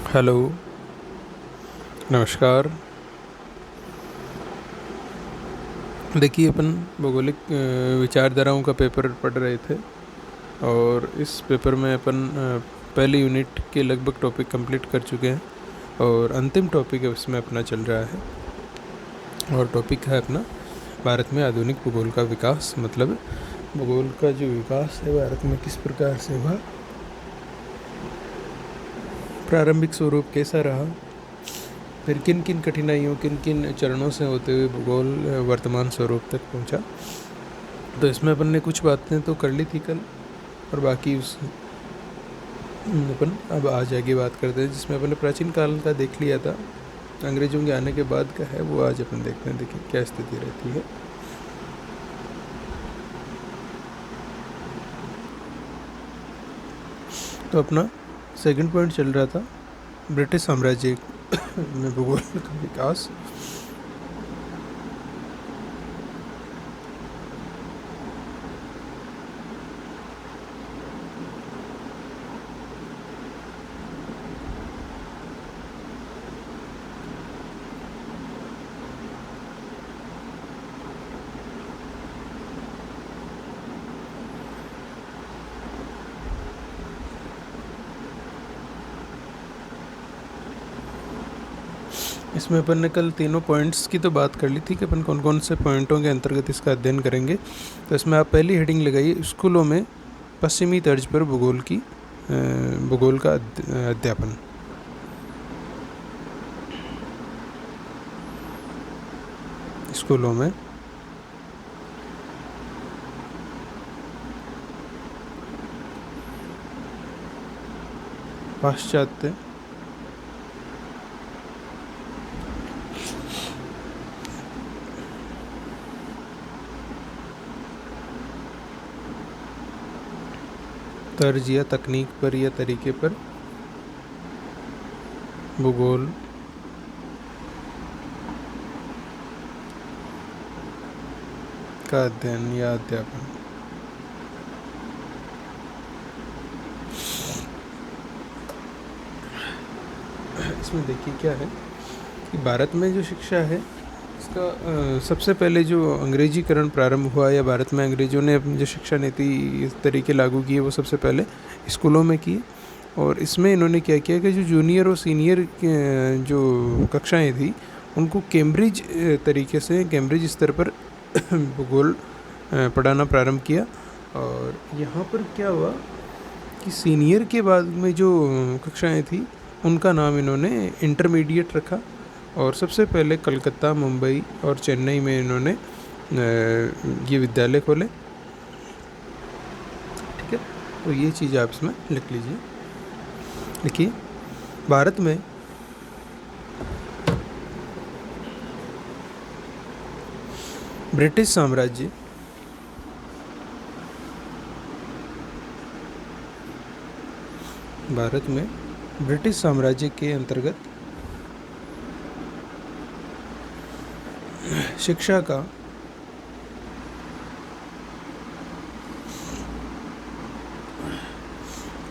Hello, नमस्कार। देखिए अपन भौगोलिक विचारधाराओं का पेपर पढ़ रहे थे और इस पेपर में अपन पहले यूनिट के लगभग टॉपिक कंप्लीट कर चुके हैं और अंतिम टॉपिक है उसमें अपना चल रहा है। और टॉपिक है अपना भारत में आधुनिक भूगोल का विकास, मतलब भूगोल का जो विकास है भारत में किस प्रकार से हुआ, प्रारंभिक स्वरूप कैसा रहा, फिर किन किन कठिनाइयों किन किन चरणों से होते हुए भूगोल वर्तमान स्वरूप तक पहुंचा। तो इसमें अपन ने कुछ बातें तो कर ली थी कल और बाकी उस अपन अब आज आगे बात करते हैं जिसमें अपन ने प्राचीन काल का देख लिया था। अंग्रेजों के आने के बाद का है वो आज अपन देखते हैं, देखिए क्या स्थिति रहती है। तो अपना सेकंड पॉइंट चल रहा था ब्रिटिश साम्राज्य में भूगोल का विकास। इसमें अपन ने कल तीनों पॉइंट्स की तो बात कर ली थी कि अपन कौन कौन से पॉइंटों के अंतर्गत इसका अध्ययन करेंगे। तो इसमें आप पहली हेडिंग लगाइए, स्कूलों में पश्चिमी तर्ज पर भूगोल का अध्यापन। स्कूलों में पाश्चात्य तर्ज या तकनीक पर या तरीके पर भूगोल का अध्ययन या अध्यापन। इसमें देखिए क्या है कि भारत में जो शिक्षा है इसका सबसे पहले जो अंग्रेजीकरण प्रारंभ हुआ या भारत में अंग्रेजों ने अपनी जो शिक्षा नीति इस तरीके लागू किए वो सबसे पहले स्कूलों में की। और इसमें इन्होंने क्या किया कि जो जूनियर और सीनियर जो कक्षाएं थी उनको कैम्ब्रिज तरीके से कैम्ब्रिज स्तर पर भूगोल पढ़ाना प्रारंभ किया। और यहाँ पर क्या हुआ कि सीनियर के बाद में जो कक्षाएं थी उनका नाम इन्होंने इंटरमीडिएट रखा। और सबसे पहले कलकत्ता, मुंबई और चेन्नई में इन्होंने ये विद्यालय खोले। ठीक है, तो ये चीज़ आप इसमें लिख लीजिए। देखिए भारत में ब्रिटिश साम्राज्य के अंतर्गत शिक्षा का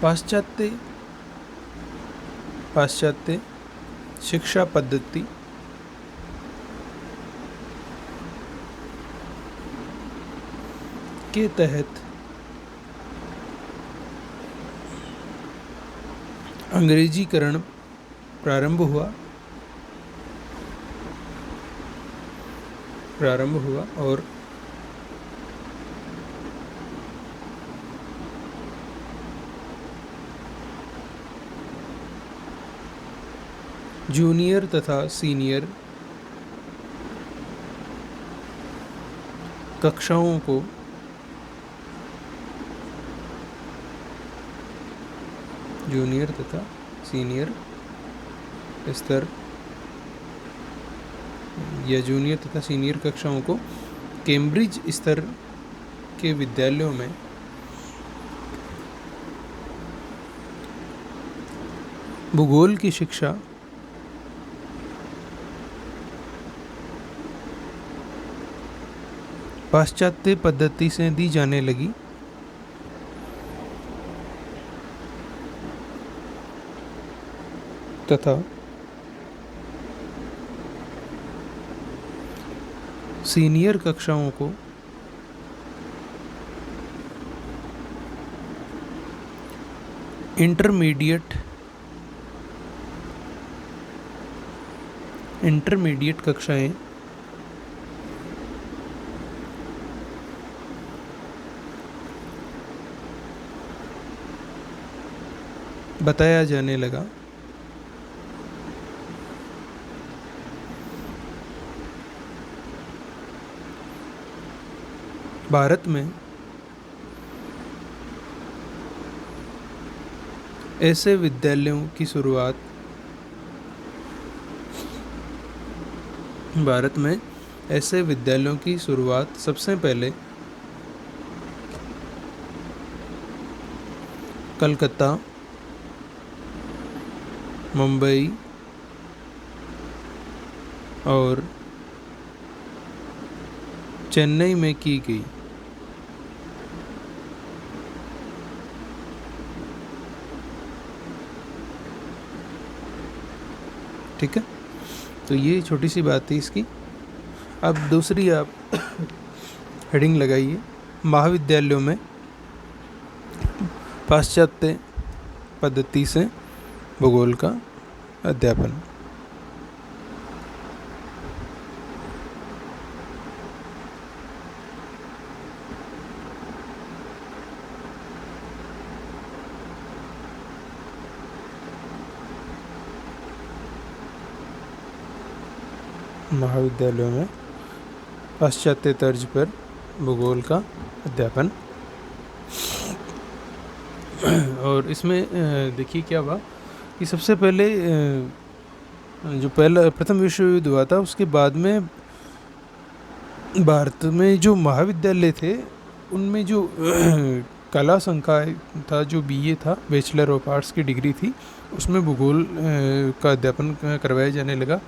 पाश्चात्य शिक्षा पद्धति के तहत अंग्रेजीकरण प्रारंभ हुआ और जूनियर तथा सीनियर कक्षाओं को जूनियर तथा सीनियर स्तर या जूनियर तथा सीनियर कक्षाओं को कैम्ब्रिज स्तर के विद्यालयों में भूगोल की शिक्षा पाश्चात्य पद्धति से दी जाने लगी। तथा सीनियर कक्षाओं को इंटरमीडिएट कक्षाएं बताया जाने लगा। भारत में ऐसे विद्यालयों की शुरुआत सबसे पहले कलकत्ता, मुंबई और चेन्नई में की गई। ठीक है, तो ये छोटी सी बात थी इसकी। अब दूसरी आप हेडिंग लगाइए, महाविद्यालयों में पाश्चात्य पद्धति से भूगोल का अध्यापन। महाविद्यालयों में पाश्चात्य तर्ज पर भूगोल का अध्यापन। और इसमें देखिए क्या हुआ कि सबसे पहले जो प्रथम विश्व युद्ध हुआ था, उसके बाद में भारत में जो महाविद्यालय थे उनमें जो कला संकाय था, जो बीए था, बैचलर ऑफ आर्ट्स की डिग्री थी, उसमें भूगोल का अध्यापन करवाया जाने लगा।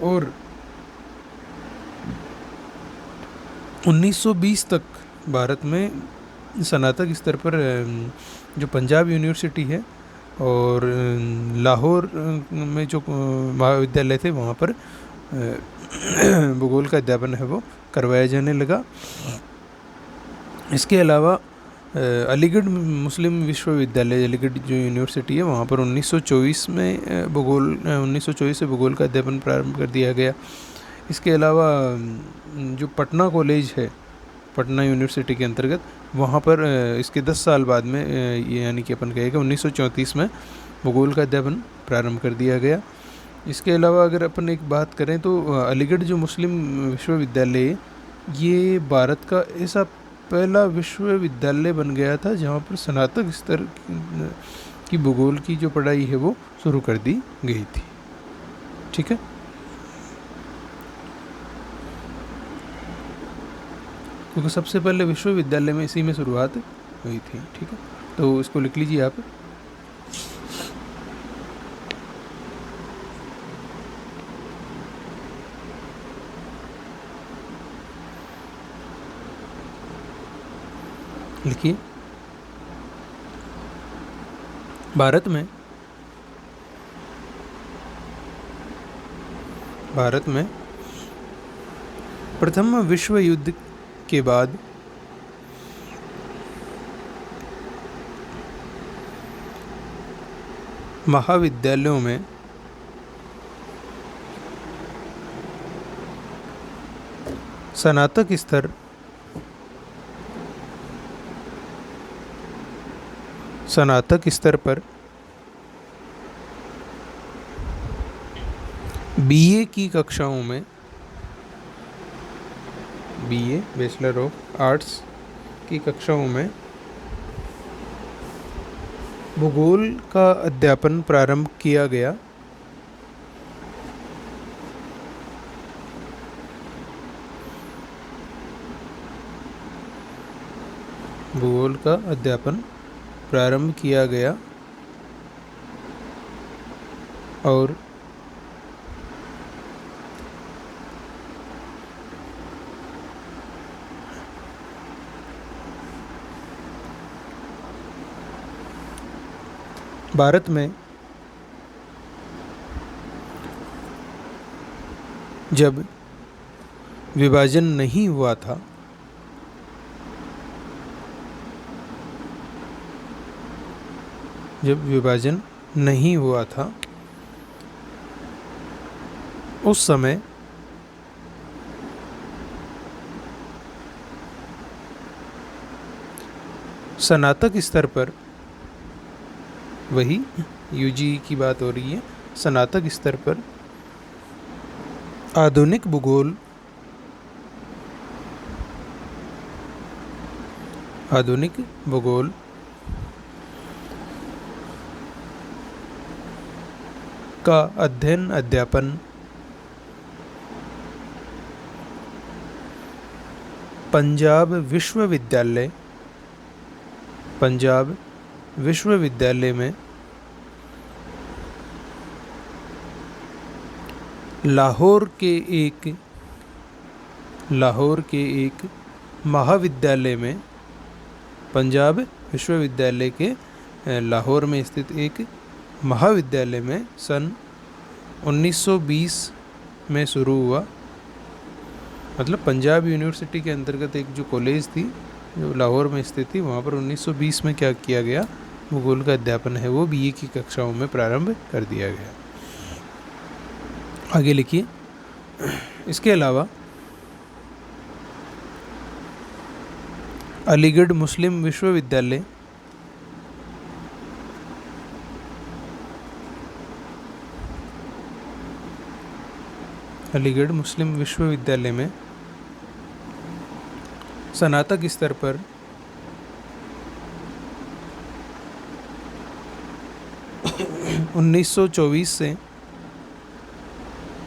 और 1920 तक भारत में स्नातक स्तर पर जो पंजाब यूनिवर्सिटी है और लाहौर में जो महाविद्यालय थे, वहाँ पर भूगोल का अध्यापन है वो करवाया जाने लगा। इसके अलावा अलीगढ़ मुस्लिम विश्वविद्यालय, अलीगढ़ जो यूनिवर्सिटी है, वहाँ पर 1924 से भूगोल का अध्यापन प्रारंभ कर दिया गया। इसके अलावा जो पटना कॉलेज है, पटना यूनिवर्सिटी के अंतर्गत, वहाँ पर इसके 10 साल बाद में यानी कि अपन कहेगा 1934 में भूगोल का अध्यापन प्रारंभ कर दिया गया। इसके अलावा अगर अपन एक बात करें तो अलीगढ़ जो मुस्लिम विश्वविद्यालय, ये भारत का ऐसा पहला विश्वविद्यालय बन गया था जहाँ पर स्नातक स्तर की भूगोल की जो पढ़ाई है वो शुरू कर दी गई थी। ठीक है, क्योंकि सबसे पहले विश्वविद्यालय में इसी में शुरुआत हुई थी। ठीक है, तो इसको लिख लीजिए आप। लिखिए, भारत में प्रथम विश्व युद्ध के बाद महाविद्यालयों में स्नातक स्तर पर बीए की कक्षाओं में, बीए बैचलर ऑफ आर्ट्स की कक्षाओं में भूगोल का अध्यापन प्रारंभ किया गया। भूगोल का अध्यापन प्रारंभ किया गया और भारत में जब विभाजन नहीं हुआ था, जब विभाजन नहीं हुआ था उस समय स्नातक स्तर पर, वही यूजी की बात हो रही है, स्नातक स्तर पर आधुनिक भूगोल, आधुनिक भूगोल का अध्ययन अध्यापन पंजाब विश्वविद्यालय, पंजाब विश्वविद्यालय में लाहौर के एक महाविद्यालय में, पंजाब विश्वविद्यालय के लाहौर में स्थित एक महाविद्यालय में सन 1920 में शुरू हुआ। मतलब पंजाब यूनिवर्सिटी के अंतर्गत एक जो कॉलेज थी जो लाहौर में स्थित थी, वहाँ पर 1920 में क्या किया गया, भूगोल का अध्यापन है वो बीए की कक्षाओं में प्रारंभ कर दिया गया। आगे लिखिए। इसके अलावा अलीगढ़ मुस्लिम विश्वविद्यालय, अलीगढ़ मुस्लिम विश्वविद्यालय में स्नातक स्तर पर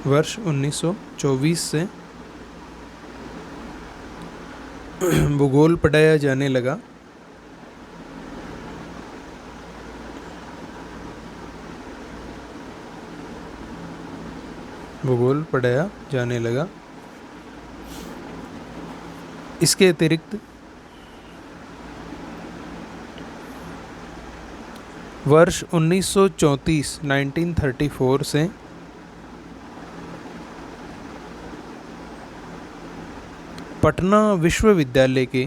वर्ष 1924 से भूगोल पढ़ाया जाने लगा। भूगोल पढ़ाया जाने लगा। इसके अतिरिक्त वर्ष 1934 से पटना विश्वविद्यालय के,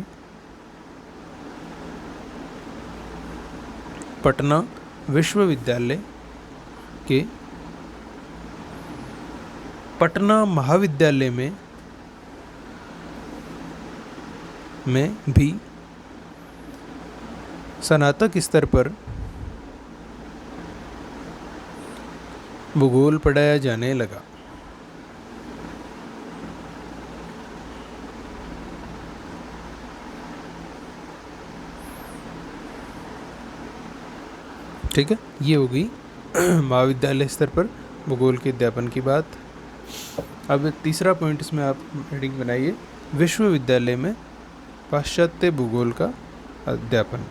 पटना विश्वविद्यालय के पटना महाविद्यालय में भी स्नातक स्तर पर भूगोल पढ़ाया जाने लगा। ठीक है, ये हो गई महाविद्यालय स्तर पर भूगोल के अध्यापन की बात। अब तीसरा पॉइंट इसमें आप हेडिंग बनाइए, विश्वविद्यालय में पाश्चात्य भूगोल का अध्यापन।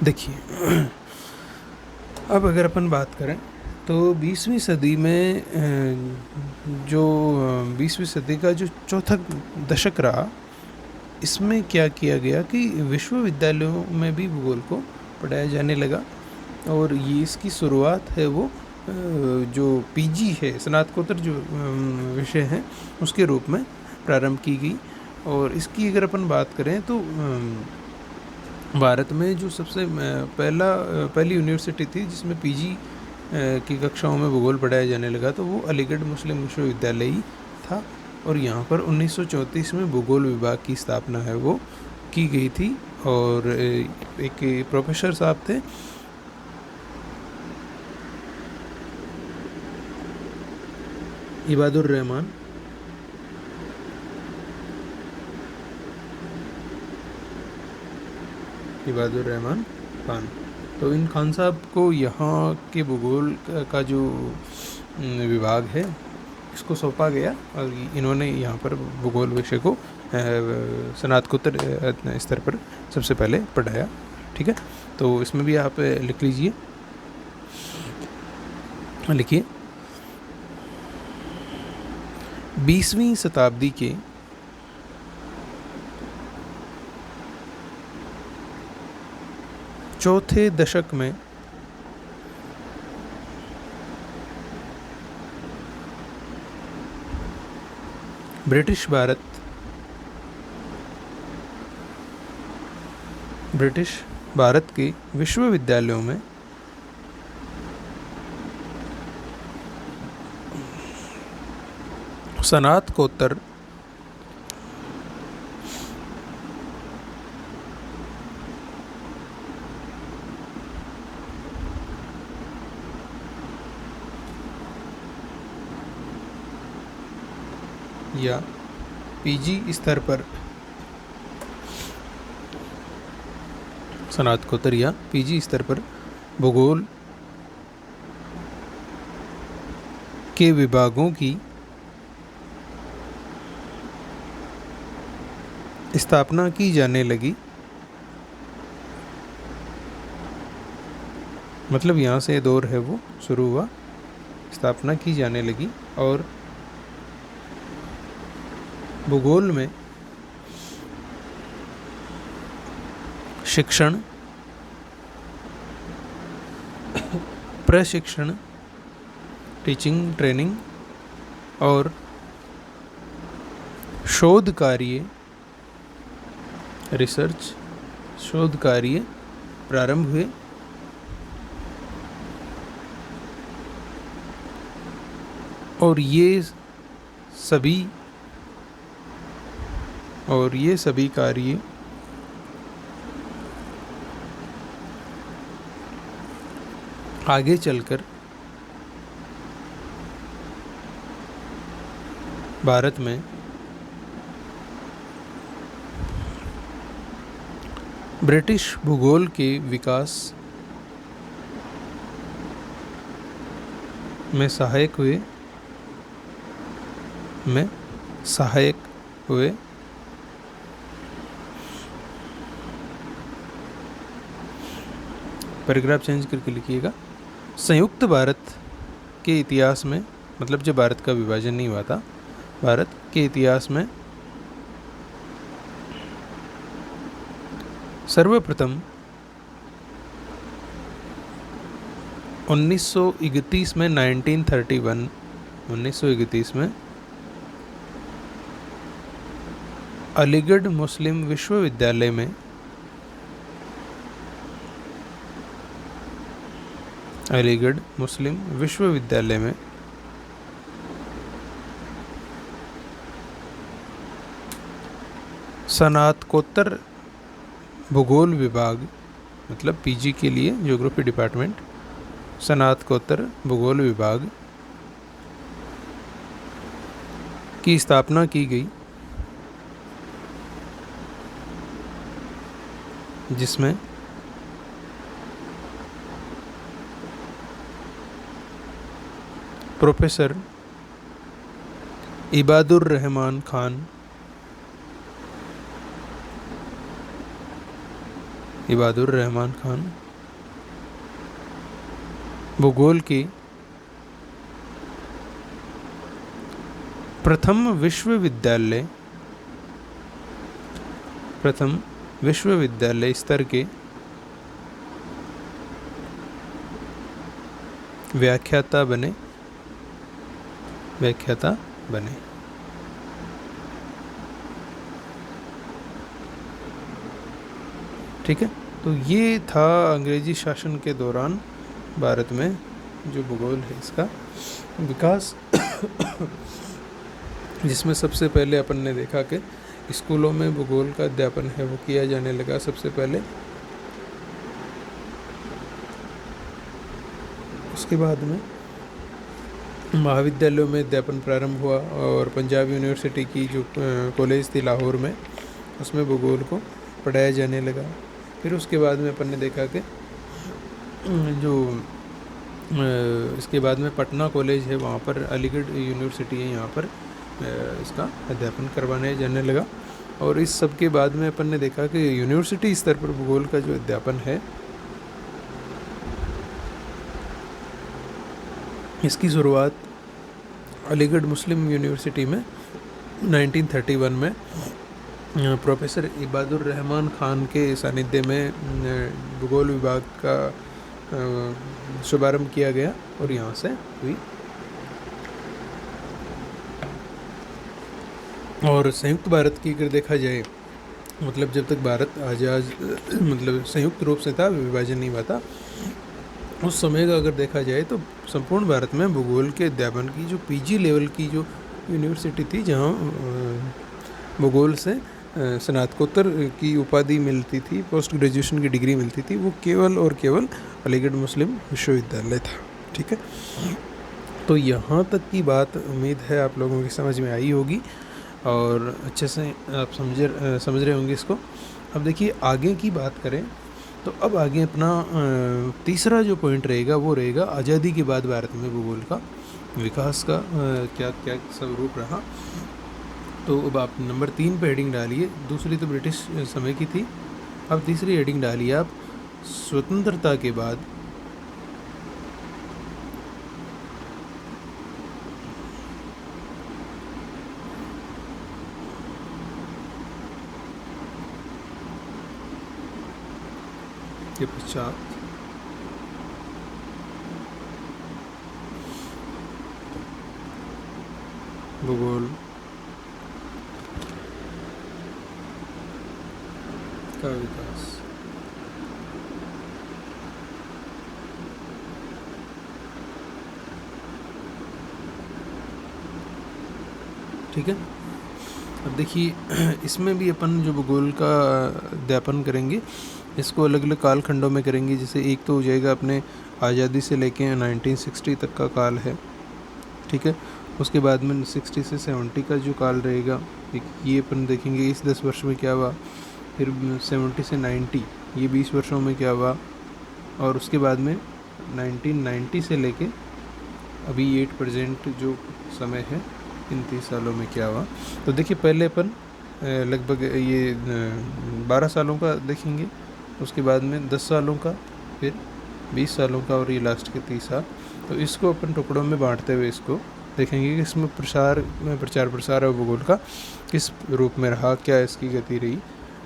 देखिए, अब अगर अपन बात करें तो 20वीं सदी में जो 20वीं सदी का जो चौथा दशक रहा, इसमें क्या किया गया कि विश्वविद्यालयों में भी भूगोल को पढ़ाया जाने लगा। और ये इसकी शुरुआत है वो जो पीजी है, स्नातकोत्तर जो विषय है उसके रूप में प्रारंभ की गई। और इसकी अगर अपन बात करें तो भारत में जो सबसे पहली यूनिवर्सिटी थी जिसमें पीजी की कक्षाओं में भूगोल पढ़ाया जाने लगा, तो वो अलीगढ़ मुस्लिम विश्वविद्यालय ही था। और यहाँ पर 1934 में भूगोल विभाग की स्थापना है वो की गई थी। और एक प्रोफेसर साहब थे, इबादुर रहमान खान। तो इन खान साहब को यहाँ के भूगोल का जो विभाग है इसको सौंपा गया, और इन्होंने यहाँ पर भूगोल विषय को स्नातकोत्तर स्तर पर सबसे पहले पढ़ाया। ठीक है, तो इसमें भी आप लिख लीजिए, लिखिए। 20वीं शताब्दी के चौथे दशक में ब्रिटिश भारत के विश्वविद्यालयों में स्नातकोत्तर या पीजी स्तर पर स्नातकोत्तर या पीजी स्तर पर भूगोल के विभागों की स्थापना की जाने लगी। मतलब यहाँ से दौर है वो शुरू हुआ, स्थापना की जाने लगी। और भूगोल में शिक्षण, प्रशिक्षण, टीचिंग ट्रेनिंग और शोध कार्य, रिसर्च शोध कार्य प्रारंभ हुए। और ये सभी कार्य आगे चलकर भारत में ब्रिटिश भूगोल के विकास में सहायक हुए। पैराग्राफ चेंज करके लिखिएगा। संयुक्त भारत के इतिहास में, मतलब जब भारत का विभाजन नहीं हुआ था, भारत के इतिहास में सर्वप्रथम 1931 में 1931 में अलीगढ़ मुस्लिम विश्वविद्यालय में स्नातकोत्तर भूगोल विभाग, मतलब पीजी के लिए ज्योग्राफी डिपार्टमेंट, स्नातकोत्तर भूगोल विभाग की स्थापना की गई, जिसमें प्रोफेसर इबादुर रहमान खान भूगोल के प्रथम विश्वविद्यालय स्तर के व्याख्याता बने। ठीक है। तो ये था अंग्रेजी शासन के दौरान भारत में जो भूगोल है इसका विकास, जिसमें सबसे पहले अपन ने देखा कि स्कूलों में भूगोल का अध्यापन है वो किया जाने लगा सबसे पहले। उसके बाद में महाविद्यालयों में अध्यापन प्रारंभ हुआ और पंजाब यूनिवर्सिटी की जो कॉलेज थी लाहौर में, उसमें भूगोल को पढ़ाया जाने लगा। फिर उसके बाद में अपन ने देखा कि जो इसके बाद में पटना कॉलेज है, वहाँ पर अलीगढ़ यूनिवर्सिटी है, यहाँ पर इसका अध्यापन करवाने जाने लगा। और इस सब के बाद में अपन ने देखा कि यूनिवर्सिटी स्तर पर भूगोल का जो अध्यापन है इसकी शुरुआत अलीगढ़ मुस्लिम यूनिवर्सिटी में 1931 में प्रोफेसर इबादुर रहमान खान के सानिध्य में भूगोल विभाग का शुभारंभ किया गया और यहाँ से हुई। और संयुक्त भारत की अगर देखा जाए, मतलब जब तक भारत आज़ाद मतलब संयुक्त रूप से था, विभाजन नहीं हुआ था, उस समय का अगर देखा जाए तो संपूर्ण भारत में भूगोल के अध्यापन की जो पीजी लेवल की जो यूनिवर्सिटी थी, जहाँ भूगोल से स्नातकोत्तर की उपाधि मिलती थी, पोस्ट ग्रेजुएशन की डिग्री मिलती थी, वो केवल और केवल अलीगढ़ मुस्लिम विश्वविद्यालय था। ठीक है, तो यहाँ तक की बात उम्मीद है आप लोगों की समझ में आई होगी और अच्छे से आप समझ रहे होंगे इसको। अब देखिए आगे की बात करें तो अब आगे अपना तीसरा जो पॉइंट रहेगा वो रहेगा आज़ादी के बाद भारत में भूगोल का विकास का क्या क्या स्वरूप रहा। तो अब आप नंबर 3 पे हेडिंग डालिए, दूसरी तो ब्रिटिश समय की थी, अब तीसरी हेडिंग डालिए आप स्वतंत्रता के बाद के पश्चात भूगोल का विकास। ठीक है, अब देखिए इसमें भी अपन जो भूगोल का अध्यापन करेंगे इसको अलग अलग कालखंडों में करेंगे। जैसे एक तो हो जाएगा अपने आज़ादी से लेके 1960 तक का काल है। ठीक है, उसके बाद में 60 से 70 का जो काल रहेगा ये अपन देखेंगे इस 10 वर्ष में क्या हुआ, फिर 70 से 90 ये 20 वर्षों में क्या हुआ, और उसके बाद में 1990 से लेके अभी 8 प्रेजेंट जो समय है इन 30 सालों में क्या हुआ। तो देखिए पहले अपन लगभग ये 12 सालों का देखेंगे, उसके बाद में 10 सालों का, फिर 20 सालों का और ये लास्ट के 30 साल। तो इसको अपन टुकड़ों में बांटते हुए इसको देखेंगे कि इसमें प्रचार प्रसार और भूगोल का किस रूप में रहा, क्या इसकी गति रही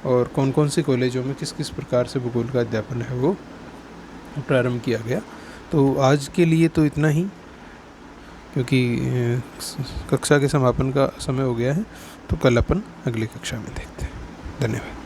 और कौन कौन से कॉलेजों में किस किस प्रकार से भूगोल का अध्यापन है वो प्रारंभ किया गया। तो आज के लिए तो इतना ही, क्योंकि कक्षा के समापन का समय हो गया है। तो कल अपन अगली कक्षा में देखते हैं। धन्यवाद।